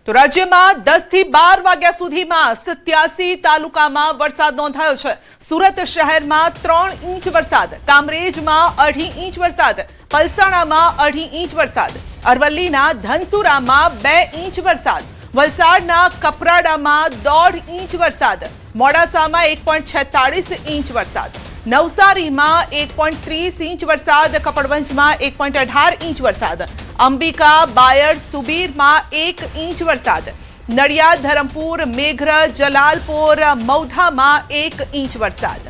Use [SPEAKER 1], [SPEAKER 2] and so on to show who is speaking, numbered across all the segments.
[SPEAKER 1] તો રાજ્યમાં 10 થી 12 વાગ્યા સુધીમાં 87 તાલુકામાં વરસાદ નોંધાયો છે। સુરત શહેરમાં 3 ઇંચ વરસાદ, કામરેજમાં 2.5 ઇંચ વરસાદ, પલસાણામાં 2.5 ઇંચ વરસાદ, અરવલ્લીના ધનસુરામાં 2 ઇંચ વરસાદ, વલસાડના કપરાડામાં 1.5 ઇંચ વરસાદ, મોડાસામાં 1.46 ઇંચ વરસાદ, નવસારીમાં 1.30 ઇંચ વરસાદ, કપડવંજમાં 1.18 ઇંચ વરસાદ, અંબિકા, બાયડ, સુબીરમાં 1 ઇંચ વરસાદ, નડિયાદ, ધરમપુર, મેઘરજ, જલાલપોર, મૌધામાં 1 ઇંચ વરસાદ।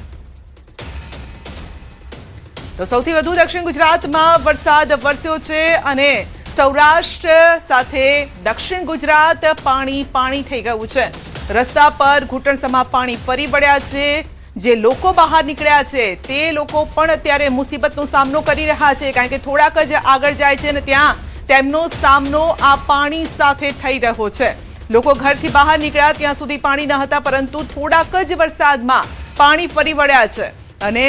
[SPEAKER 1] તો સૌથી વધુ દક્ષિણ ગુજરાતમાં વરસાદ વરસ્યો છે અને સૌરાષ્ટ્ર સાથે દક્ષિણ ગુજરાત પાણી થઈ ગયું છે। રસ્તા પર ઘૂંટણસમા પાણી ફરી વળ્યા છે। જે લોકો બહાર નીકળ્યા છે તે લોકો પણ અત્યારે મુસીબતનો સામનો કરી રહ્યા છે, કારણ કે થોડાક જ આગળ જાય છે અને ત્યાં તેમનો સામનો આ પાણી સાથે થઈ રહ્યો છે। લોકો ઘરથી બહાર નીકળ્યા ત્યાં સુધી પાણી ન હતા, પરંતુ થોડાક જ વરસાદમાં પાણી ફરી વળ્યા છે અને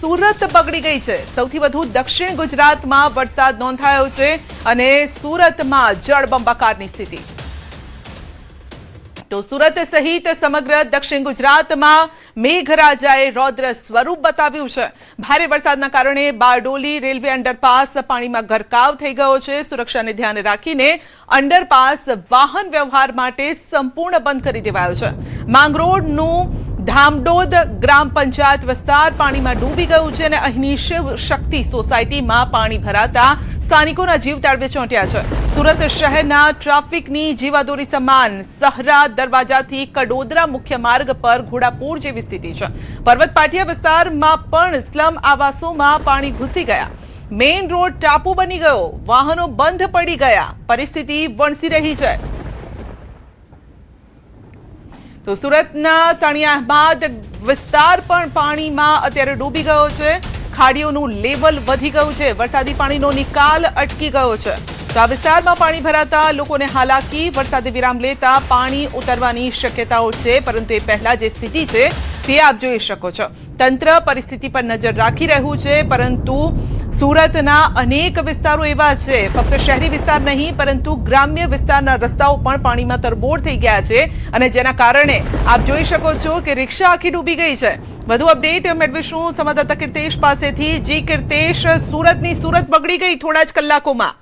[SPEAKER 1] સુરત બગડી ગઈ છે। સૌથી વધુ દક્ષિણ ગુજરાતમાં વરસાદ નોંધાયો છે અને સુરતમાં જળબંબાકારની સ્થિતિ। તો સુરત સહિત સમગ્ર દક્ષિણ ગુજરાતમાં મેઘરાજાએ રૌદ્ર સ્વરૂપ બતાવ્યું છે। ભારે વરસાદના કારણે બારડોલી રેલવે અંડરપાસ પાણીમાં ગરકાવ થઈ ગયો છે। સુરક્ષાને ધ્યાને રાખીને અંડરપાસ વાહન વ્યવહાર માટે સંપૂર્ણ બંધ કરી દેવાયો છે। માંગરોળનું ધામડોદ ગ્રામ પંચાયત વિસ્તાર પાણીમાં ડૂબી ગયું છે અને અહીંની શિવ શક્તિ સોસાયટીમાં પાણી ભરાતા સ્થાનિકોના જીવ તાળવે ચોંટ્યા છે। સુરત શહેરના ટ્રાફિકની જીવાદોરી સમાન સહરા દરવાજાથી કડોદરા મુખ્ય માર્ગ પર ઘોડાપૂર જેવી સ્થિતિ છે। પર્વત પાટિયા વિસ્તારમાં પણ સ્લમ આવાસોમાં પાણી ઘૂસી ગયા। મેઇન રોડ ટાપુ બની ગયો, વાહનો બંધ પડી ગયા, પરિસ્થિતિ વણસી રહી છે। તો સુરતના સાણિયાબાદ વિસ્તાર પણ પાણીમાં અત્યારે ડૂબી ગયો છે। ખાડીઓનું લેવલ વધી ગયું છે, વરસાદી પાણીનો નિકાલ અટકી ગયો છે। તો આ વિસ્તારમાં પાણી ભરાતા લોકોને હાલાકી, વરસાદે વિરામ લેતા પાણી ઉતરવાની શક્યતાઓ છે, પરંતુ એ પહેલા જે સ્થિતિ છે તે આપ જોઈ શકો છો। તંત્ર પરિસ્થિતિ પર નજર રાખી રહ્યું છે, પરંતુ સુરતના અનેક વિસ્તારો એવા છે, ફક્ત શહેરી વિસ્તાર નહીં પરંતુ ગ્રામ્ય વિસ્તારના રસ્તાઓ પણ પાણીમાં તરબોળ થઈ ગયા છે અને જેના કારણે આપ જોઈ શકો છો કે રિક્ષા આખી ડૂબી ગઈ છે। વધુ અપડેટ મેળવીશું સંવાદદાતા કીર્તેશ પાસેથી। જી કીર્તેશ, સુરત બગડી ગઈ થોડા જ કલાકોમાં।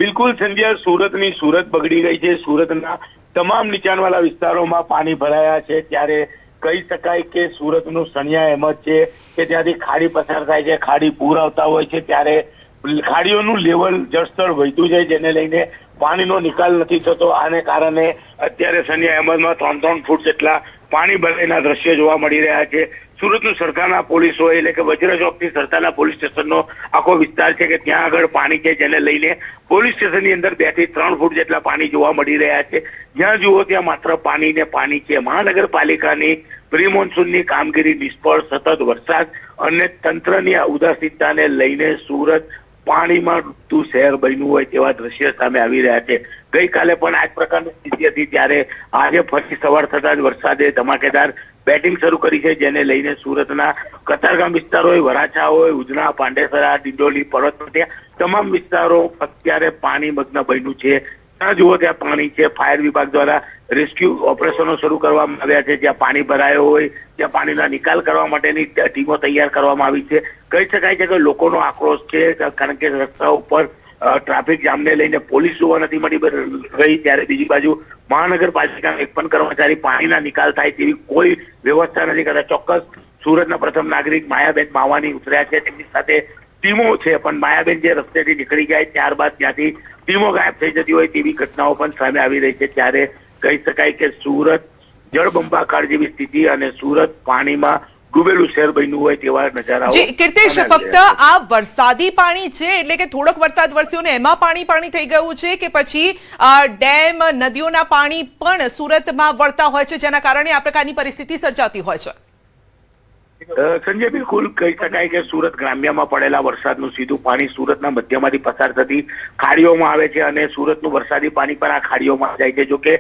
[SPEAKER 2] બિલકુલ સંધ્યા, સુરત બગડી ગઈ છે। સુરતના તમામ નીચાણવાળા વિસ્તારોમાં પાણી ભરાયા છે। ત્યારે કહી શકાય કે સુરતનું સણિયા એમ જ છે કે ત્યાંથી ખાડી પસાર થાય છે, ખાડી પૂર આવતા હોય છે, ત્યારે ખાડીઓનું લેવલ જળસ્તર વધ્યું છે, જેને લઈને પાણીનો નિકાલ નથી થતો। આને કારણે અત્યારે સણિયા અહેમદમાં 3-3 ફૂટ જેટલા પાણી ભરાઈના દ્રશ્યો જોવા મળી રહ્યા છે। સુરતનું સરકારના પોલીસ હોય એટલે કે વજ્ર ચોકથી સરકારના પોલીસ સ્ટેશનનો આખો વિસ્તાર છે કે ત્યાં આગળ પાણી છે, જેને લઈને પોલીસ સ્ટેશનની અંદર 2 થી 3 ફૂટ જેટલા પાણી જોવા મળી રહ્યા છે। જ્યાં જુઓ ત્યાં માત્ર પાણી ને પાણી છે। મહાનગરપાલિકાની પ્રી મોન્સૂનની કામગીરી નિષ્ફળ, સતત વરસાદ અને તંત્રની ઉદાસીનતાને લઈને સુરત પાણીમાં ડૂબતું શહેર બન્યું હોય તેવા દ્રશ્ય સામે આવી રહ્યા છે। ગઈકાલે પણ આ જ પ્રકારની સ્થિતિ હતી, ત્યારે આજે ફરી સવાર થતા જ વરસાદે ધમાકેદાર બેટિંગ શરૂ કરી છે, જેને લઈને સુરતના કતારગામ વિસ્તારો હોય, વરાછા હોય, ઉધના, પાંડેસરા, ડિંડોલી, પર્વત તમામ વિસ્તારો અત્યારે પાણીમગ્ન બન્યું છે। ત્યાં જુઓ ત્યાં પાણી છે। ફાયર વિભાગ દ્વારા રેસ્ક્યુ ઓપરેશનો શરૂ કરવામાં આવ્યા છે। જ્યાં પાણી ભરાયો હોય ત્યાં પાણીના નિકાલ કરવા માટેની ટીમો તૈયાર કરવામાં આવી છે। કહી શકાય છે કે લોકોનો આક્રોશ છે, કારણ કે રસ્તા ઉપર ટ્રાફિક જામને લઈને પોલીસ જોવા નથી મળી રહી, ત્યારે બીજી બાજુ મહાનગરપાલિકાના એક પણ કર્મચારી પાણીના નિકાલ થાય તેવી કોઈ વ્યવસ્થા નથી કરતા। ચોક્કસ સુરતના પ્રથમ નાગરિક માયાબેન માવાની ઉતર્યા છે, તેમની સાથે ટીમો છે, પણ માયાબેન જે રસ્તેથી નીકળી જાય ત્યારબાદ ત્યાંથી ટીમો ગાયબ થઈ જતી હોય તેવી ઘટનાઓ પણ સામે આવી રહી છે। ત્યારે કહી શકાય કે સુરત જળબંબાકાર જેવી સ્થિતિ અને સુરત પાણીમાં ડૂબેલું શહેર બન્યું હોય તેવા નજારાઓ।
[SPEAKER 1] જી કીર્તેશ, ફક્ત આ વરસાદી પાણી છે એટલે કે થોડોક વરસાદ વરસ્યો ને એમાં પાણી થઈ ગયું છે કે પછી ડેમ, નદીઓના પાણી પણ સુરતમાં વળતા હોય છે, જેના કારણે આ પ્રકારની પરિસ્થિતિ સર્જાતી હોય છે?
[SPEAKER 2] સંજય, બિલકુલ કહી શકાય કે સુરત ગ્રામ્યમાં પડેલા વરસાદનું સીધું પાણી સુરતના મધ્યમાંથી પસાર થતી ખાડીઓમાં આવે છે અને સુરતનું વરસાદી પાણી પણ આ ખાડીઓમાં જાય છે। જોકે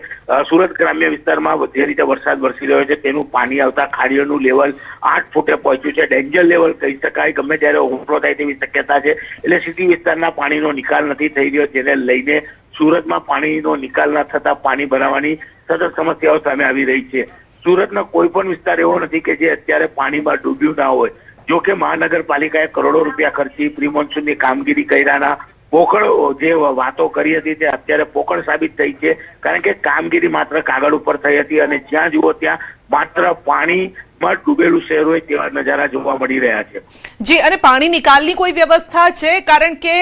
[SPEAKER 2] સુરત ગ્રામ્ય વિસ્તારમાં જે રીતે વરસાદ વરસી રહ્યો છે તેનું પાણી આવતા ખાડીઓનું લેવલ 8 ફૂટે પહોંચ્યું છે। ડેન્જર લેવલ કહી શકાય, ગમે ત્યારે ઓવરફ્લો થાય તેવી શક્યતા છે। એટલે સિટી વિસ્તારના પાણીનો નિકાલ નથી થઈ રહ્યો, જેને લઈને સુરતમાં પાણીનો નિકાલ ના થતા પાણી ભરાવાની સતત સમસ્યાઓ સામે આવી રહી છે. સુરતનો કોઈ પણ વિસ્તાર એવો નથી કે જે અત્યારે પાણીમાં ડૂબ્યું ના હોય. જો કે મહાનગરપાલિકાએ કરોડો રૂપિયા ખર્ચી પ્રી મોન્સૂનની કામગીરી કર્યાના પોકળ જે વાતો કરી હતી તે અત્યારે પોકળ સાબિત થઈ છે. કારણ કે કામગીરી માત્ર કાગળ ઉપર થઈ હતી અને જ્યાં જુઓ ત્યાં માત્ર પાણીમાં ડૂબેલું શહેર હોય તેવા નજારા જોવા મળી રહ્યા છે.
[SPEAKER 1] જી, અને પાણી નિકાલની કોઈ વ્યવસ્થા છે? કારણ કે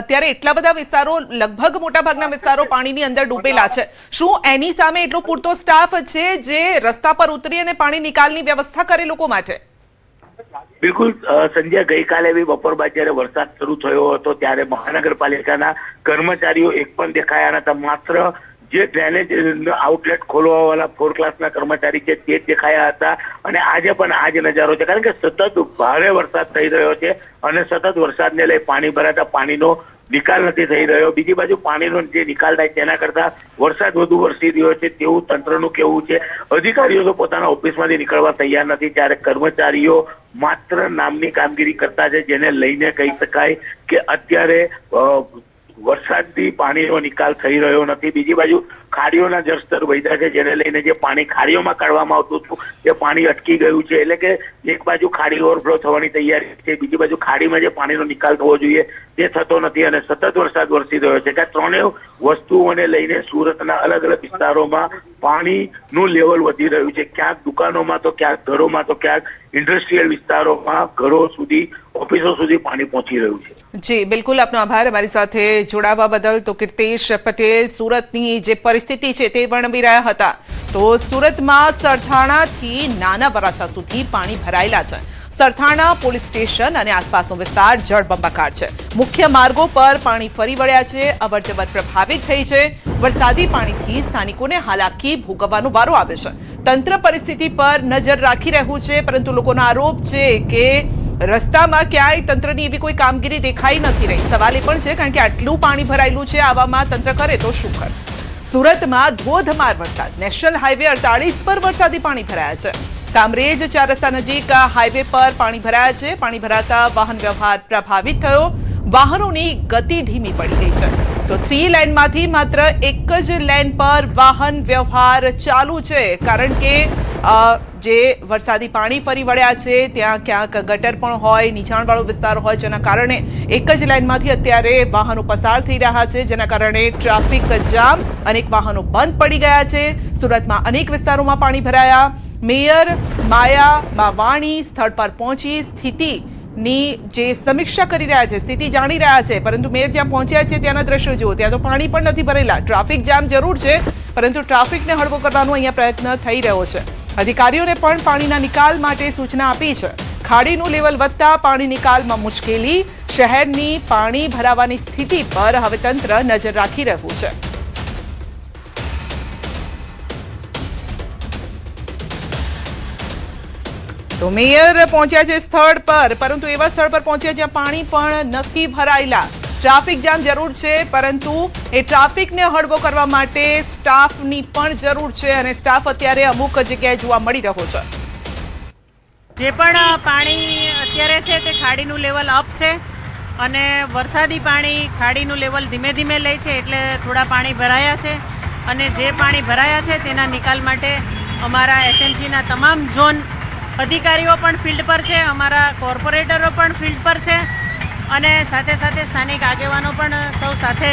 [SPEAKER 1] અત્યારે એટલા બધા વિસ્તારો, લગભગ મોટાભાગના વિસ્તારો પાણીની અંદર ડૂબેલા છે. શું એની સામે એટલો પૂરતો સ્ટાફ છે જે રસ્તા પર ઉતરી અને પાણી નિકાલની વ્યવસ્થા કરે લોકો માટે?
[SPEAKER 2] બિલકુલ સંજય, ગઈકાલે બી બપોર બાદ જયારે વરસાદ શરૂ થયો હતો ત્યારે મહાનગરપાલિકાના કર્મચારીઓ એક પણ દેખાયા નતા. માત્ર જે ડ્રેનેજ આઉટલેટ ખોલવા વાળા 4 ક્લાસના કર્મચારી છે તે જ દેખાયા હતા. અને આજે પણ આ જ નજારો છે. કારણ કે સતત ભારે વરસાદ થઈ રહ્યો છે અને સતત વરસાદને લઈ પાણી ભરાતા પાણીનો નિકાલ નથી થઈ રહ્યો. બીજી બાજુ પાણીનો જે નિકાલ થાય તેના કરતા વરસાદ વધુ વરસી રહ્યો છે તેવું તંત્રનું કહેવું છે. અધિકારીઓ તો પોતાના ઓફિસમાંથી નીકળવા તૈયાર નથી ત્યારે કર્મચારીઓ માત્ર નામની કામગીરી કરતા છે, જેને લઈને કહી શકાય કે અત્યારે વરસાદથી પાણીનો નિકાલ થઈ રહ્યો નથી. બીજી બાજુ ખાડીઓના જળસ્તર વધ્યા છે, જેને લઈને જે પાણી ખાડીઓમાં કાઢવામાં આવતું હતું તે પાણી અટકી ગયું છે. એટલે કે એક બાજુ ખાડી ઓવરફ્લો થવાની તૈયારી છે, બીજી બાજુ ખાડીમાં જે પાણીનો નિકાલ થવો જોઈએ તે થતો નથી અને સતત વરસાદ વરસી રહ્યો છે. કે ત્રણેય વસ્તુઓને લઈને સુરતના અલગ અલગ વિસ્તારોમાં પાણીનું લેવલ વધી રહ્યું છે. ક્યાંક દુકાનોમાં તો ક્યાંક ઘરોમાં તો ક્યાંક ઇન્ડસ્ટ્રીયલ વિસ્તારોમાં ઘરો સુધી, ઓફિસો સુધી પાણી પહોંચી રહ્યું છે.
[SPEAKER 1] જી બિલકુલ, આપનો આભાર અમારી સાથે જોડાવા બદલ. તો કીર્તેશ પટેલ સુરતની જે પરિસ્થિતિ છે તે વર્ણવી રહ્યા હતા. તો સુરતમાં સરથાણાથી નાના વરાછા સુધી પાણી ભરાયેલા છે. સરથાણા પોલીસ સ્ટેશન અને આસપાસનો વિસ્તાર જળબંબાકાર છે. મુખ્ય માર્ગો પર પાણી ફરી વળ્યા છે. અવરજવર પ્રભાવિત થઈ છે. વરસાદી પાણીથી સ્થાનિકોને હાલાકી ભોગવવાનો વારો આવ્યો છે. તંત્ર પરિસ્થિતિ પર નજર રાખી રહ્યું છે, પરંતુ લોકોનો આરોપ છે કે રસ્તામાં ક્યાંય તંત્રની એવી કોઈ કામગીરી દેખાઈ નથી રહી. સવાલ એ પણ છે કારણ કે આટલું પાણી ભરાયેલું છે, આવામાં તંત્ર કરે તો શું કરે? સુરતમાં ધોધમાર વરસાદ. નેશનલ હાઈવે 48 પર વરસાદી પાણી ભરાયા છે. કામરેજ 4 રસ્તા નજીક હાઈવે પર પાણી ભરાયા છે. પાણી ભરાતા વાહન વ્યવહાર પ્રભાવિત થયો. વાહનોની ગતિ ધીમી પડી ગઈ છે. તો 3 લેનમાંથી માત્ર એક જ લેન પર વાહન વ્યવહાર ચાલુ છે, કારણ કે જે વરસાદી પાણી ફરી વળ્યા છે ત્યાં ક્યાંક ગટર પણ હોય, નીચાણવાળો વિસ્તાર હોય, જેના કારણે એક જ લાઇનમાંથી અત્યારે વાહનો પસાર થઈ રહ્યા છે, જેના કારણે ટ્રાફિક જામ, અનેક વાહનો બંધ પડી ગયા છે. સુરતમાં અનેક વિસ્તારોમાં પાણી ભરાયા. મેયર માયા માવાણી સ્થળ પર પહોંચી સ્થિતિની જે સમીક્ષા કરી રહ્યા છે, સ્થિતિ જાણી રહ્યા છે, પરંતુ મેયર જ્યાં પહોંચ્યા છે ત્યાંના દ્રશ્યો જુઓ, ત્યાં તો પાણી પણ નથી ભરેલા. ટ્રાફિક જામ જરૂર છે, પરંતુ ટ્રાફિકને હળવો કરવાનો અહીંયા પ્રયત્ન થઈ રહ્યો છે. અધિકારીઓને પણ પાણીના નિકાલ માટે સૂચના આપી છે. ખાડીનું લેવલ વધતા પાણી નિકાલમાં મુશ્કેલી. શહેરની પાણી ભરાવાની સ્થિતિ પર હવે તંત્ર નજર રાખી રહ્યું છે. તો મેયર પહોંચ્યા છે સ્થળ પર, પરંતુ એવા સ્થળ પર પહોંચ્યા જ્યાં પાણી પણ નથી ભરાયેલા. ટ્રાફિક જામ જરૂર છે, પરંતુ એ ટ્રાફિકને હળવો કરવા માટે સ્ટાફની પણ જરૂર છે અને સ્ટાફ અત્યારે અમુક જગ્યાએ જોવા મળી રહ્યો છે.
[SPEAKER 3] જે પણ પાણી અત્યારે છે તે ખાડીનું લેવલ અપ છે અને વરસાદી પાણી ખાડીનું લેવલ ધીમે ધીમે લે છે, એટલે થોડા પાણી ભરાયા છે અને જે પાણી ભરાયા છે તેના નિકાલ માટે અમારા એસએમસીના તમામ ઝોન અધિકારીઓ પણ ફિલ્ડ પર છે, અમારા કોર્પોરેટરો પણ ફિલ્ડ પર છે અને સાથે સાથે સ્થાનિક આગેવાનો પણ સૌ સાથે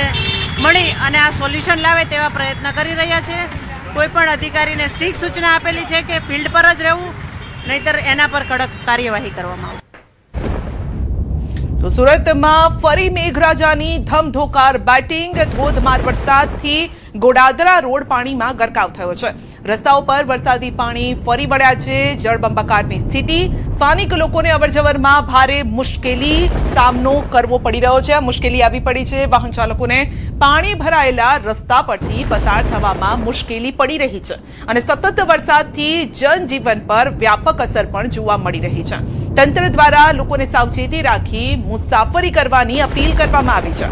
[SPEAKER 3] મળી અને આ સોલ્યુશન લાવે તેવા પ્રયત્ન કરી રહ્યા છે. કોઈ પણ અધિકારીને સ્ટ્રિક્ટ સૂચના આપેલી છે કે ફિલ્ડ પર જ રહેવું, નહીતર એના પર કડક કાર્યવાહી કરવામાં આવશે.
[SPEAKER 1] તો સુરતમાં ફરી મેઘરાજાની ધમધોકાર બેટિંગ. ધોધમાર વરસાદથી ગોડાદરા રોડ પાણીમાં ગરકાવ થયો છે. રસ્તાઓ પર વરસાદી પાણી ફરી વળ્યા છે. જળબંબાકારની સ્થિતિ. સ્થાનિક લોકોને અવરજવરમાં ભારે મુશ્કેલી સામનો કરવો પડી રહ્યો છે. મુશ્કેલી આવી પડી છે. વાહન ચાલકોને પાણી ભરાયેલા રસ્તા પરથી પસાર થવામાં મુશ્કેલી પડી રહી છે અને સતત વરસાદથી જનજીવન પર વ્યાપક અસર પણ જોવા મળી રહી છે. તંત્ર દ્વારા લોકોને સાવચેતી રાખી મુસાફરી કરવાની અપીલ કરવામાં આવી છે.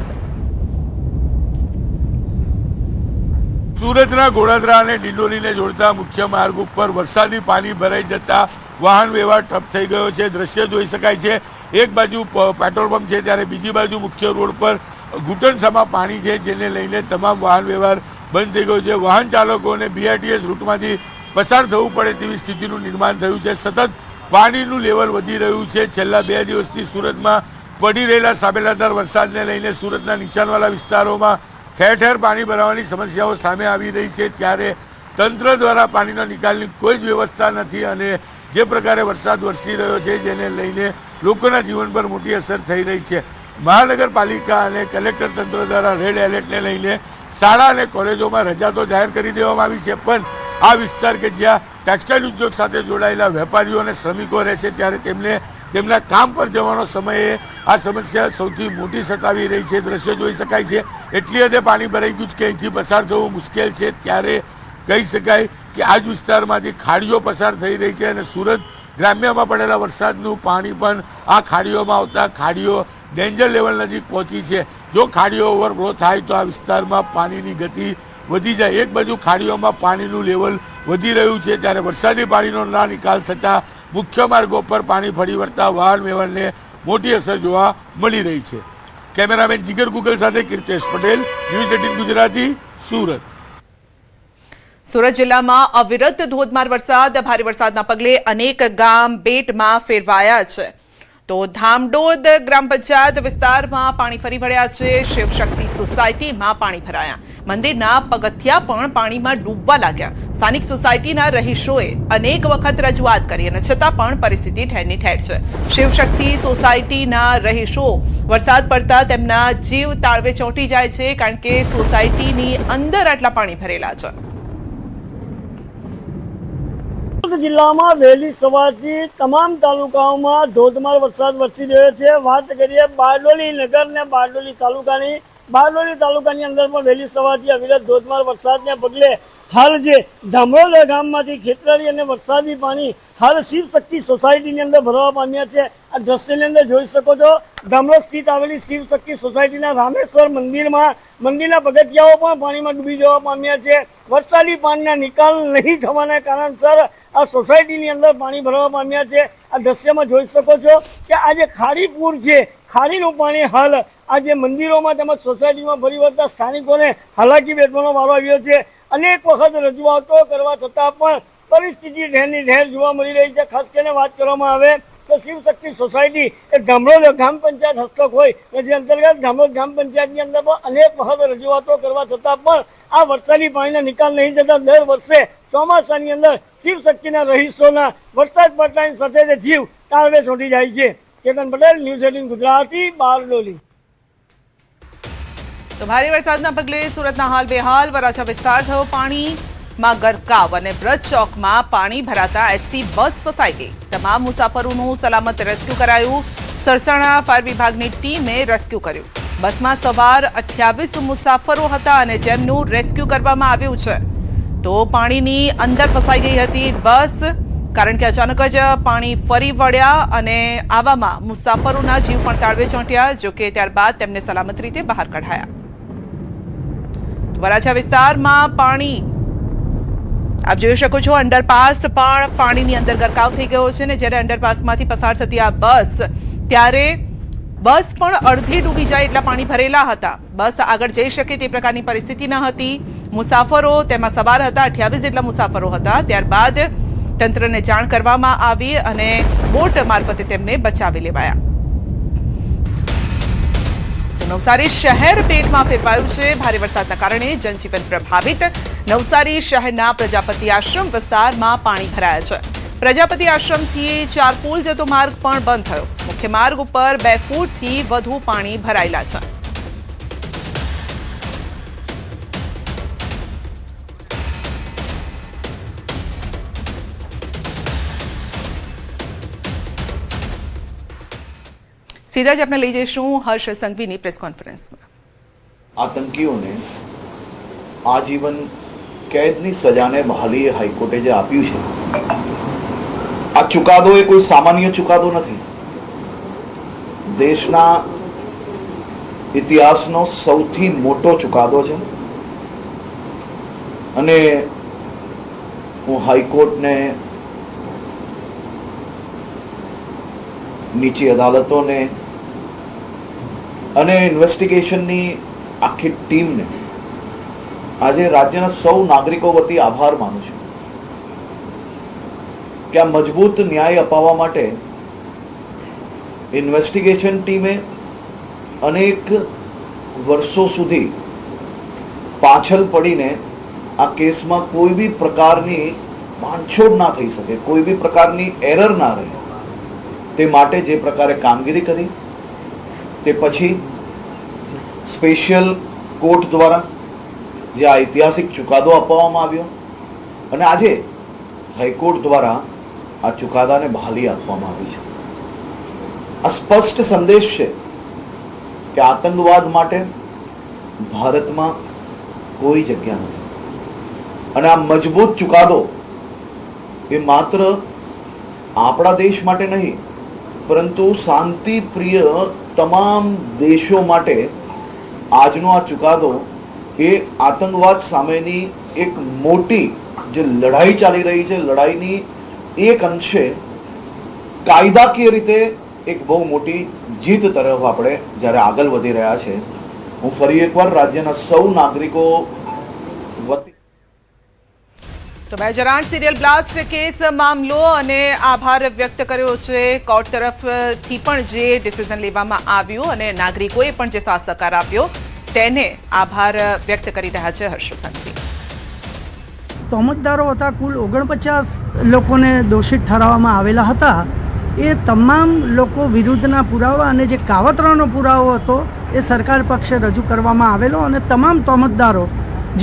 [SPEAKER 4] સુરતના ગોડાદરા અને ડિંડોલીને જોડતા મુખ્ય માર્ગ ઉપર વરસાદી પાણી ભરાઈ જતા વાહન વ્યવહાર ઠપ થઈ ગયો છે. દ્રશ્ય જોઈ શકાય છે. એક બાજુ પેટ્રોલ પંપ છે ત્યારે બીજી બાજુ મુખ્ય રોડ પર ઘૂંટણસામાં પાણી છે, જેને લઈને તમામ વાહન વ્યવહાર બંધ થઈ ગયો છે. વાહન ચાલકોને BRTS રૂટમાંથી પસાર થવું પડે તેવી સ્થિતિનું નિર્માણ થયું છે. સતત પાણીનું લેવલ વધી રહ્યું છે. છેલ્લા 2 દિવસથી સુરતમાં પડી રહેલા સાબેલાધાર વરસાદને લઈને સુરતના નીચાણવાળા વિસ્તારોમાં ઠેર ઠેર પાણી ભરાવાની સમસ્યાઓ સામે આવી રહી છે. ત્યારે તંત્ર દ્વારા પાણીના નિકાલની કોઈ જ વ્યવસ્થા નથી અને જે પ્રકારે વરસાદ વરસી રહ્યો છે જેને લઈને લોકોના જીવન પર મોટી અસર થઈ રહી છે. મહાનગરપાલિકા અને કલેક્ટર તંત્ર દ્વારા રેડ એલર્ટને લઈને શાળા અને કોલેજોમાં રજા તો જાહેર કરી દેવામાં આવી છે, પણ આ વિસ્તાર કે જ્યાં ટેક્સટાઇલ ઉદ્યોગ સાથે જોડાયેલા વેપારીઓ અને શ્રમિકો રહે છે ત્યારે તેમને તેમના કામ પર જવાનો સમયે આ સમસ્યા સૌથી મોટી સતાવી રહી છે. દ્રશ્ય જોઈ શકાય છે, એટલી હદે પાણી ભરાઈ ગયું છે કે અહીંથી પસાર થવું મુશ્કેલ છે. ત્યારે કહી શકાય કે આ જ વિસ્તારમાંથી ખાડીઓ પસાર થઈ રહી છે અને સુરત ગ્રામ્યમાં પડેલા વરસાદનું પાણી પણ આ ખાડીઓમાં આવતા ખાડીઓ ડેન્જર લેવલ નજીક પહોંચી છે. જો ખાડીઓ ઓવરફ્લો થાય તો આ વિસ્તારમાં પાણીની ગતિ વધી જાય. એક બાજુ ખાડીઓમાં પાણીનું લેવલ વધી રહ્યું છે ત્યારે વરસાદી પાણીનો ના નિકાલ થતાં મુખ્ય માર્ગો પર પાણી ફરી વળતા વાહન વ્યવહારને મોટી અસર જોવા મળી રહી છે. કેમેરામેન જીગર ગુગલ સાથે કીર્તેશ પટેલ, ન્યૂઝ 18 ગુજરાતી, સુરત.
[SPEAKER 1] સુરત જિલ્લામાં અવિરત ધોધમાર વરસાદ, ભારે વરસાદના પગલે અનેક ગામ બેટમાં ફેરવાયા છે. તો ધામડોદ ગ્રામ પંચાયત વિસ્તારમાં પાણી ફરી વળ્યા છે. શિવશક્તિ સોસાયટીમાં પાણી ભરાયા. મંદિરના પગથિયા પણ પાણીમાં ડૂબવા લાગ્યા. સ્થાનિક સોસાયટીના રહીશોએ અનેક વખત રજૂઆત કરી અને છતાં પણ પરિસ્થિતિ ઠેરની ઠેર છે. શિવશક્તિ સોસાયટીના રહીશો વરસાદ પડતા તેમના જીવ તાળવે ચોંટી જાય છે, કારણ કે સોસાયટીની અંદર આટલા પાણી ભરેલા છે.
[SPEAKER 5] જિલ્લામાં વહેલી સવારથી તમામ તાલુકાઓમાં ધોધમાર વરસાદ વરસી રહ્યો છે. વાત કરીએ બારડોલી નગર ને બારડોલી તાલુકાની, બારડોલી તાલુકાની અંદર પણ વહેલી સવારથી અવિરત ધોધમાર વરસાદને પગલે હાલ જે ધામરોલ ગામમાંથી ખેતરી અને વરસાદી પાણી હાલ શિવશક્તિ સોસાયટીની અંદર ભરવા પામ્યા છે. આ દ્રશ્યની અંદર જોઈ શકો છો, ધામરોલ સ્થિત આવેલી શિવશક્તિ સોસાયટીના રામેશ્વર મંદિરમાં મંદિરના પગથિયાઓ પણ પાણીમાં ડૂબી જવા પામ્યા છે. વરસાદી પાણીના નિકાલ નહીં થવાના કારણસર આ સોસાયટીની અંદર પાણી ભરવા પામ્યા છે. આ દ્રશ્યમાં જોઈ શકો છો કે આ જે ખાડીપુર છે, ખાડીનું પાણી હાલ આ જે મંદિરોમાં તેમજ સોસાયટીમાં ભરી વળતા સ્થાનિકોને હાલાકી વેઠવાનો વારો આવ્યો છે. અનેક વખત રજૂઆતો કરવા છતાં પણ પરિસ્થિતિ ઠેરની ઠેર જોવા મળી રહી છે. ખાસ કરીને વાત કરવામાં આવે તો શિવશક્તિ સોસાયટી એ ધામરોલ ગ્રામ પંચાયત હસ્તક હોય, જે અંતર્ગત ધામરોલ ગ્રામ પંચાયતની અંદર પણ અનેક વખત રજૂઆતો કરવા છતાં પણ આ વરસાદી પાણીના નિકાલ નહીં થતા દર વર્ષે ચોમાસાની અંદર શિવશક્તિના રહીશોના વરસાદ પડતાની સાથે જીવ તાળવે ચોંટી જાય છે. કેતન પટેલ, ન્યૂઝ 18 ગુજરાતી, બારડોલી.
[SPEAKER 1] તો ભારે વરસાદના પગલે સુરતના હાલ બેહાલ. વરાછા વિસ્તાર થયો પાણીમાં ગરકાવ અને બ્રજ ચોકમાં પાણી ભરાતા એસટી બસ ફસાઈ ગઈ. તમામ મુસાફરોનું સલામત રેસ્ક્યુ કરાયું. સરસાણા ફાયર વિભાગની ટીમે રેસ્ક્યુ કર્યું. બસમાં સવાર 28 મુસાફરો હતા અને જેમનું રેસ્ક્યુ કરવામાં આવ્યું છે. તો પાણીની અંદર ફસાઈ ગઈ હતી બસ, કારણ કે અચાનક જ પાણી ફરી વળ્યા અને આવામાં મુસાફરોના જીવ પણ તાળવે ચોંટ્યા. જોકે ત્યારબાદ તેમને સલામત રીતે બહાર કઢાયા. વરાછા વિસ્તારમાં પાણી આપ જોઈ શકો છો, અંડરપાસ પણ પાણીની અંદર ગરકાવ થઈ ગયો છે ને જ્યારે અંડરપાસમાંથી પસાર થતી આ બસ, ત્યારે બસ પણ અડધી ડૂબી જાય એટલા પાણી ભરેલા હતા. બસ આગળ જઈ શકે તે પ્રકારની પરિસ્થિતિ ન હતી. મુસાફરો તેમાં સવાર હતા, 28 જેટલા મુસાફરો હતા. ત્યારબાદ તંત્રને જાણ કરવામાં આવી અને બોટ મારફતે તેમને બચાવી લેવાયા. નવસારી શહેર પેટમાં ફેરવાયું છે. ભારે વરસાદના કારણે જનજીવન પ્રભાવિત. નવસારી શહેરના પ્રજાપતિ આશ્રમ વિસ્તારમાં પાણી ભરાયા છે. પ્રજાપતિ આશ્રમથી ચારપુલ જતો માર્ગ પણ બંધ થયો. મુખ્ય માર્ગ ઉપર 2 ફૂટથી વધુ પાણી ભરાયેલા છે. સીધા જ આપણે લઈ જઈશું હર્ષ સંઘવીની પ્રેસ કોન્ફરન્સમાં.
[SPEAKER 6] આતંકીઓને આજીવન કેદની સજાને બહાલી હાઈકોર્ટે જે આપ્યું છે, આ ચુકાદો એ કોઈ સામાન્ય ચુકાદો નથી. દેશના ઇતિહાસનો સૌથી મોટો ચુકાદો છે અને હું હાઈકોર્ટને, નીચી અદાલતોને અને ઇન્વેસ્ટિગેશનની આખી ટીમને આજે રાજ્યના સૌ નાગરિકો વતી આભાર માનું છું કે આ મજબૂત ન્યાય અપાવવા માટે ઇન્વેસ્ટિગેશન ટીમે અનેક વર્ષો સુધી પાછળ પડીને આ કેસમાં કોઈ બી પ્રકારની બાંધછોડ ના થઈ શકે, કોઈ બી પ્રકારની એરર ના રહે, તે માટે જે પ્રકારે કામગીરી કરી તે પછી સ્પેશિયલ કોર્ટ દ્વારા જે આ ઐતિહાસિક ચુકાદો આપવામાં આવ્યો અને આજે હાઈકોર્ટ દ્વારા આ ચુકાદાને બહાલી આપવામાં આવી છે. આ સ્પષ્ટ સંદેશ છે કે આતંકવાદ માટે ભારતમાં કોઈ જગ્યા નથી અને આ મજબૂત ચુકાદો એ માત્ર આપણા દેશ માટે નહીં પરંતુ શાંતિ પ્રિય તમામ દેશો માટે આજનો આ ચુકાદો એ આતંકવાદ સામેની એક મોટી જે લડાઈ ચાલી રહી છે, લડાઈની એક અંશે કાયદાકીય રીતે એક બહુ મોટી જીત તરફ આપણે જ્યારે આગળ વધી રહ્યા છે. હું ફરી એકવાર રાજ્યના સૌ નાગરિકો વતી
[SPEAKER 1] તો 2008 સિરિયલ બ્લાસ્ટ કેસ મામલો અને આભાર વ્યક્ત કર્યો છે કોર્ટ તરફથી પણ જે ડિસિઝન લેવામાં આવ્યું અને નાગરિકોએ પણ જે સાથ સહકાર આપ્યો તેને આભાર વ્યક્ત કરી રહ્યા છે હર્ષ સંઘવી.
[SPEAKER 7] તોમતદારો હતા, કુલ 49 લોકોને દોષિત ઠરાવવામાં આવેલા હતા. એ તમામ લોકો વિરુદ્ધના પુરાવા અને જે કાવતરાનો પુરાવો હતો એ સરકાર પક્ષે રજૂ કરવામાં આવેલો અને તમામ તોમતદારો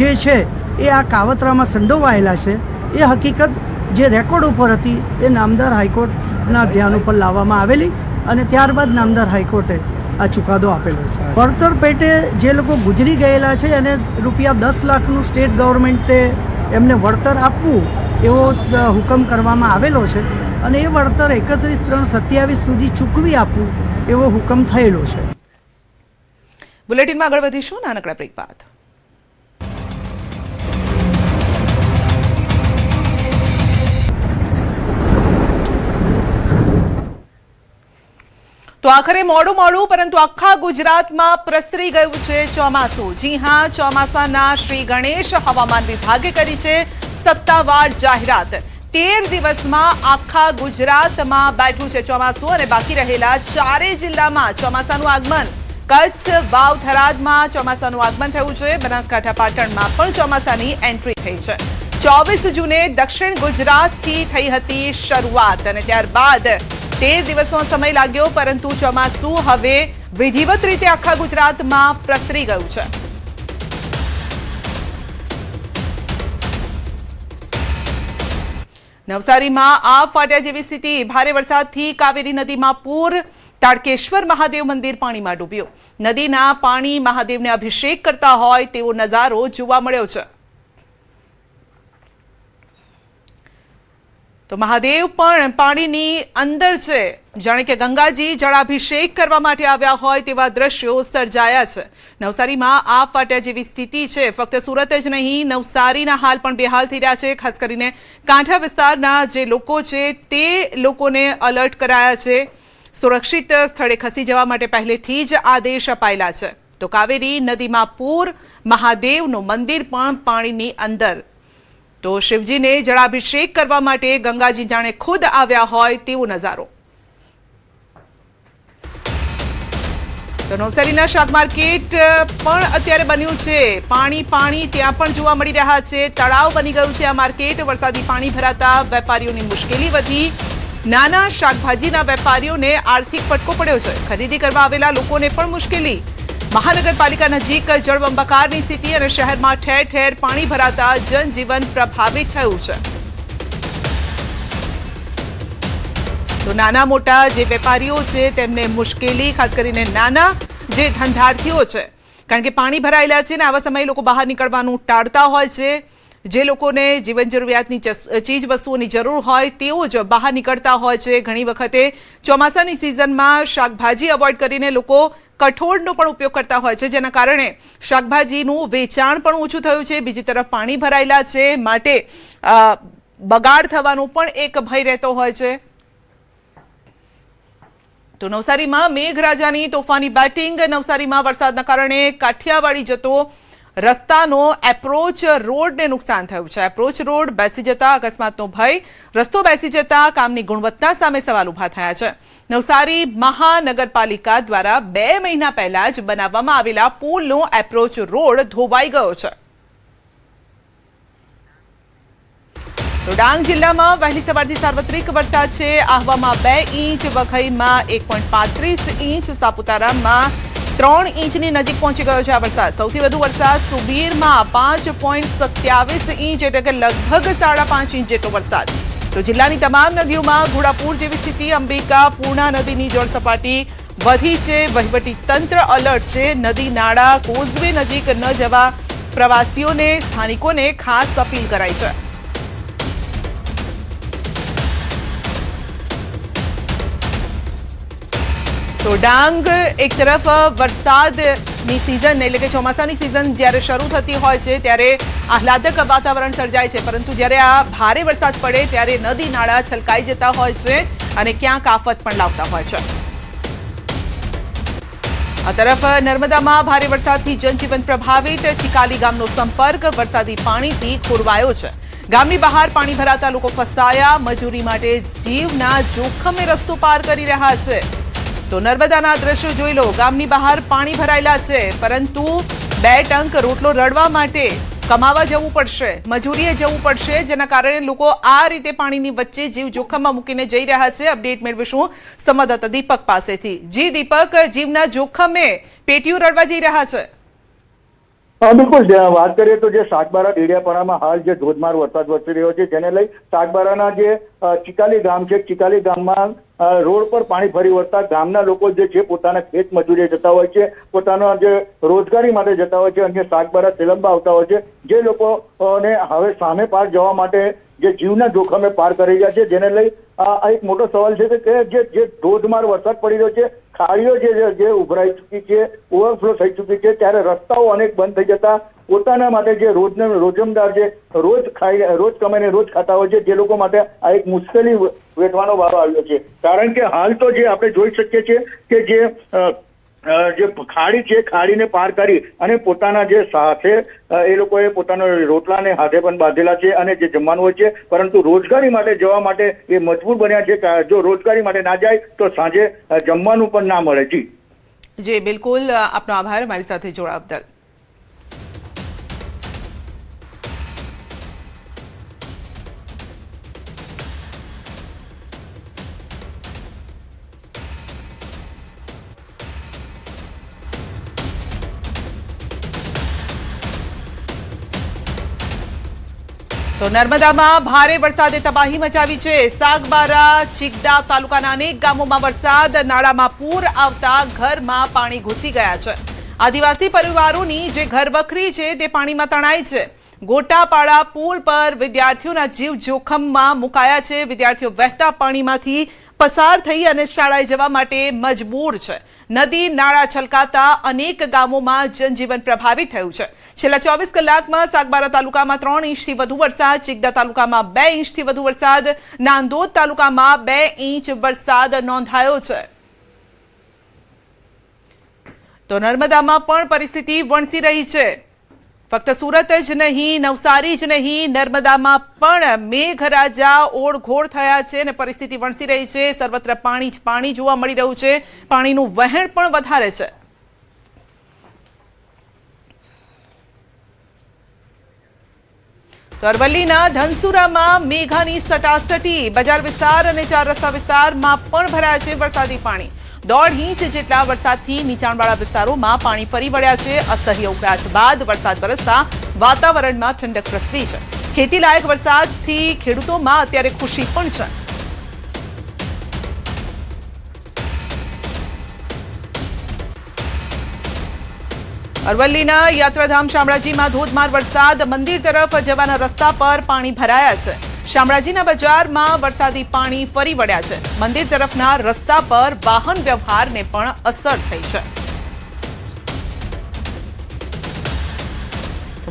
[SPEAKER 7] જે છે એ આ કાવતરામાં સંડોવાયેલા છે. એ હકીકત જે રેકોર્ડ ઉપર હતી એ નામદાર હાઈકોર્ટના ધ્યાન ઉપર લાવવામાં આવેલી અને ત્યારબાદ નામદાર હાઈકોર્ટે આ ચુકાદો આપેલો છે. વળતર પેટે જે લોકો ગુજરી ગયેલા છે અને રૂપિયા 10 લાખનું સ્ટેટ ગવર્મેન્ટે એમને વળતર આપવું એવો હુકમ કરવામાં આવેલો છે અને એ વળતર 31/3/27 સુધી ચૂકવી આપવું એવો હુકમ થયેલો છે.
[SPEAKER 1] બુલેટિનમાં આગળ વધીશું નાનકડા બ્રેક બાદ. તો આખરે મોડું પરંતુ આખા ગુજરાતમાં પ્રસરી ગયું છે ચોમાસું. જી હા, ચોમાસાના શ્રી ગણેશ હવામાન વિભાગે કરી છે સત્તાવાર જાહેરાત. 13 દિવસમાં આખા ગુજરાતમાં બેઠું છે ચોમાસું અને બાકી રહેલા 4 જિલ્લામાં ચોમાસાનું આગમન. કચ્છ, વાવ, થરાદમાં ચોમાસાનું આગમન થયું છે. બનાસકાંઠા, પાટણમાં પણ ચોમાસાની એન્ટ્રી થઈ છે. 24 જૂને દક્ષિણ ગુજરાતથી થઈ હતી શરૂઆત અને ત્યારબાદ 13 દિવસનો સમય લાગ્યો પરંતુ ચોમાસું હવે વિધિવત રીતે આખા ગુજરાતમાં પ્રસરી ગયું છે. નવસારીમાં આ ફાટ્યા જેવી સ્થિતિ. ભારે વરસાદથી કાવેરી નદીમાં પૂર. તાડકેશ્વર મહાદેવ મંદિર પાણીમાં ડૂબ્યું. નદીના પાણી મહાદેવને અભિષેક કરતા હોય તેવો નજારો જોવા મળ્યો છે. તો મહાદેવ પણ પાણીની અંદર છે, જાણે કે ગંગાજી જળાભિષેક કરવા માટે આવ્યા હોય તેવા દ્રશ્યો સર્જાયા છે. નવસારીમાં આ ફાટ્યા જેવી સ્થિતિ છે. ફક્ત સુરત જ નહીં, નવસારીના હાલ પણ બેહાલ થઈ રહ્યા છે. ખાસ કરીને કાંઠા વિસ્તારના જે લોકો છે તે લોકોને એલર્ટ કરાયા છે. સુરક્ષિત સ્થળે ખસી જવા માટે પહેલેથી જ આદેશ અપાયેલા છે. તો કાવેરી નદીમાં પૂર, મહાદેવનું મંદિર પણ પાણીની અંદર. તો શિવજીને જળાભિષેક કરવા માટે ગંગાજી જાણે ખુદ આવ્યા હોય તેવો નજારો. તો નવસારીના શાક માર્કેટ પણ અત્યારે બન્યું છે પાણી ત્યાં પણ જોવા મળી રહ્યા છે. તળાવ બની ગયું છે આ માર્કેટ. વરસાદી પાણી ભરાતા વેપારીઓની મુશ્કેલી વધી. નાના શાકભાજીના વેપારીઓને આર્થિક ફટકો પડ્યો છે. ખરીદી કરવા આવેલા લોકોને પણ મુશ્કેલી. મહાનગરપાલિકા નજીક જળબંબાકારની સ્થિતિ અને શહેરમાં ઠેર ઠેર પાણી ભરાતા જનજીવન પ્રભાવિત થયું છે. તો નાના મોટા જે વેપારીઓ છે તેમને મુશ્કેલી, ખાસ કરીને નાના જે ધંધાર્થીઓ છે, કારણ કે પાણી ભરાયેલા છે ને આવા સમયે લોકો બહાર નીકળવાનું ટાળતા હોય છે. જે લોકોને જીવન જરૂરિયાતની ચીજ વસ્તુઓની જરૂર હોય તેઓ જ બહાર નીકળતા હોય છે. ઘણી વખતે ચોમાસાની સિઝનમાં શાકભાજી અવોઇડ કરીને લોકો કઠોળનો પણ ઉપયોગ કરતા હોય છે, જેના કારણે શાકભાજીનું વેચાણ પણ ઓછું થયું છે. બીજી તરફ પાણી ભરાયેલા છે માટે બગાડ થવાનો પણ એક ભય રહેતો હોય છે. તો નવસારીમાં મેઘરાજાની તોફાની બેટિંગ. નવસારીમાં વરસાદના કારણે કાઠિયાવાડી જતો રસ્તાનો એપ્રોચ રોડને નુકસાન થયું છે. એપ્રોચ રોડ બેસી જતા અકસ્માતનો ભય, રસ્તો બેસી જતા કામની ગુણવત્તા સામે સવાલ ઉભા થયા છે. નવસારી મહાનગરપાલિકા દ્વારા 2 મહિના પહેલા જ બનાવવામાં આવેલા પુલનો એપ્રોચ રોડ ધોવાઈ ગયો છે. તો ડાંગ જિલ્લામાં વહેલી સવારથી સાર્વત્રિક વરસાદ છે. આહવામાં 2 ઇંચ, વઘઈમાં 1.35 ઇંચ, સાપુતારામાં 3 ઇંચની નજીક પહોંચી ગયો છે આ વરસાદ. સૌથી વધુ વરસાદ સુબીરમાં 5.27 ઇંચ એટલે કે લગભગ 5.5 ઇંચ જેટલો વરસાદ. તો જિલ્લાની તમામ નદીઓમાં ઘોડાપૂર જેવી સ્થિતિ. અંબિકા, પૂર્ણા નદીની જળ સપાટી વધી છે. વહીવટી તંત્ર એલર્ટ છે. નદી નાળા કોઝવે નજીક ન જવા પ્રવાસીઓને, સ્થાનિકોને ખાસ અપીલ કરાઈ છે. તો ડાંગ એક તરફ વરસાદની સિઝન એટલે કે ચોમાસાની સિઝન જ્યારે શરૂ થતી હોય છે ત્યારે આહલાદક વાતાવરણ સર્જાય છે, પરંતુ જ્યારે આ ભારે વરસાદ પડે ત્યારે નદી નાળા છલકાઈ જતા હોય છે અને ક્યાંક આફત પણ લાવતા હોય છે. આ તરફ નર્મદામાં ભારે વરસાદથી જનજીવન પ્રભાવિત. ચિકાલી ગામનો સંપર્ક વરસાદી પાણીથી ખોરવાયો છે. ગામની બહાર પાણી ભરાતા લોકો ફસાયા. મજૂરી માટે જીવના જોખમે રસ્તો પાર કરી રહ્યા છે. તો નર્મદાના દ્રશ્યો જોઈ લો. ગામની બહાર પાણી ભરાયેલા છે, પરંતુ 2 ટંક રોટલો રળવા માટે કમાવા જવું પડશે, મજૂરીએ જવું પડશે, જેના કારણે લોકો આ રીતે પાણીની વચ્ચે જીવ જોખમમાં મૂકીને જઈ રહ્યા છે. અપડેટ મેળવીશું સંવાદદાતા દીપક પાસેથી. જી દીપક, જીવના જોખમે પેટીઓ રળવા જઈ રહ્યા છે.
[SPEAKER 8] બિલકુલ, વાત કરીએ તો જે સાગબારા ડેડિયાપાડામાં હાલ જે ધોધમાર વરસાદ વરસી રહ્યો છે, જેને લઈ સાગબારાના જે ચિકાલી ગામ છે, ચિકાલી ગામમાં રોડ પર પાણી ફરી વળતા ગામના લોકો જે છે પોતાના ખેત મજૂરીએ જતા હોય છે, પોતાના જે રોજગારી માટે જતા હોય છે, અને સાગબારા તેલંબા આવતા હોય છે, જે લોકોને હવે સામે પાર જવા માટે જે જીવના જોખમે પાર કરી રહ્યા છે, જેને લઈ આ એક મોટો સવાલ છે કે જે ધોધમાર વરસાદ પડી રહ્યો છે, ખાડીઓ જે ઉભરાઈ ચૂકી છે, ઓવરફ્લો થઈ ચૂકી છે, ત્યારે રસ્તાઓ અનેક બંધ થઈ જતા પોતાના માટે જે રોજમદાર જે રોજ કમાઈને રોજ ખાતા હોય છે, જે લોકો માટે આ એક મુશ્કેલી વેઠવાનો વારો આવ્યો છે. કારણ કે હાલ તો જે આપણે જોઈ શકીએ છીએ કે જે ખાડી છે, ખાડીને પાર કરી અને પોતાના જે સાથે એ લોકોએ પોતાનો રોટલાને હાથે પણ બાંધેલા છે અને જે જમવાનું હોય છે, પરંતુ રોજગારી માટે જવા માટે એ મજબૂર બન્યા છે. જો રોજગારી માટે ના જાય તો સાંજે જમવાનું પણ ના મળે.
[SPEAKER 1] જી બિલકુલ, આપનો આભાર મારી સાથે જોડાવા બદલ. તો નર્મદામાં ભારે વરસાદે તબાહી મચાવી છે. સાગબારા, ચિકદા તાલુકાના અનેક ગામોમાં વરસાદ, નાળામાં પૂર આવતા ઘરમાં પાણી ઘૂસી ગયા છે. આદિવાસી પરિવારોની જે ઘરવખરી છે તે પાણીમાં તણાઈ છે. ગોટાપાડા પુલ પર વિદ્યાર્થીઓના જીવ જોખમમાં મુકાયા છે. વિદ્યાર્થીઓ વહેતા પાણીમાંથી પસાર થઈ અને શાળાએ જવા માટે મજબૂર છે. નદી નાળા છલકાતા અનેક ગામોમાં જનજીવન પ્રભાવિત થયું છે. છેલ્લા 24 કલાકમાં સાગબારા તાલુકામાં 3 ઇંચથી વધુ વરસાદ, ચિકદા તાલુકામાં 2 ઇંચથી વધુ વરસાદ, નાંદોદ તાલુકામાં 2 ઇંચ વરસાદ નોંધાયો છે. તો નર્મદામાં પણ પરિસ્થિતિ વણસી રહી છે. ફક્ત સુરત જ નહીં, નવસારી જ નહીં, નર્મદામાં પણ મેઘરાજા ઓળઘોળ થયા છે અને પરિસ્થિતિ વણસી રહી છે. સર્વત્ર પાણી જ પાણી જોવા મળી રહ્યું છે. પાણીનું વહેણ પણ વધારે છે. તો અરવલ્લીના ધનસુરામાં મેઘાની સટાસટી. બજાર વિસ્તાર અને 4 રસ્તા વિસ્તારમાં પણ ભરાયા છે વરસાદી પાણી. 1.5 ઇંચ જેટલા વરસાદથી નીચાણવાળા વિસ્તારોમાં પાણી ફરી વળ્યા છે. અસહ્ય ઉકળાટ બાદ વરસાદ વરસતા વાતાવરણમાં ઠંડક પ્રસરી છે. ખેતીલાયક વરસાદથી ખેડૂતોમાં અત્યારે ખુશી પણ છે. અરવલ્લીના યાત્રાધામ શામળાજીમાં ધોધમાર વરસાદ. મંદિર તરફ જવાના રસ્તા પર પાણી ભરાયા છે. શામળાજીના બજારમાં વરસાદી પાણી ફરી વળ્યા છે. મંદિર તરફના રસ્તા પર વાહન વ્યવહારને પણ અસર થઈ છે.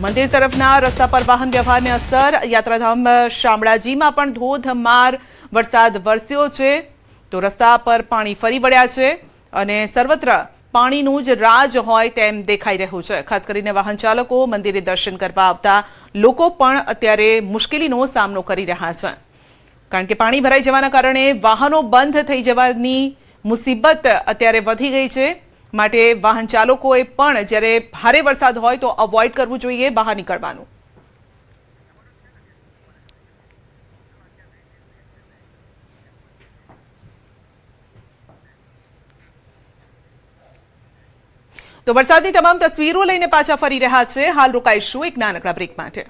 [SPEAKER 1] મંદિર તરફના રસ્તા પર વાહન વ્યવહારને અસર. યાત્રાધામ શામળાજીમાં પણ ધોધમાર વરસાદ વરસ્યો છે. તો રસ્તા પર પાણી ફરી વળ્યા છે અને સર્વત્ર પાણીનું જ રાજ હોય તેમ દેખાઈ રહ્યું છે. ખાસ કરીને વાહન ચાલકો, મંદિરે દર્શન કરવા આવતા લોકો પણ અત્યારે મુશ્કેલીનો સામનો કરી રહ્યા છે, કારણ કે પાણી ભરાઈ જવાના કારણે વાહનો બંધ થઈ જવાની મુસીબત અત્યારે વધી ગઈ છે. માટે વાહન ચાલકોએ પણ જ્યારે ભારે વરસાદ હોય તો અવોઇડ કરવું જોઈએ બહાર નીકળવાનું. તો વરસાદની તમામ તસવીરો લઈને પાછા ફરી રહ્યા છે. હાલ રોકાઈશું એક નાનકડા બ્રેક માટે.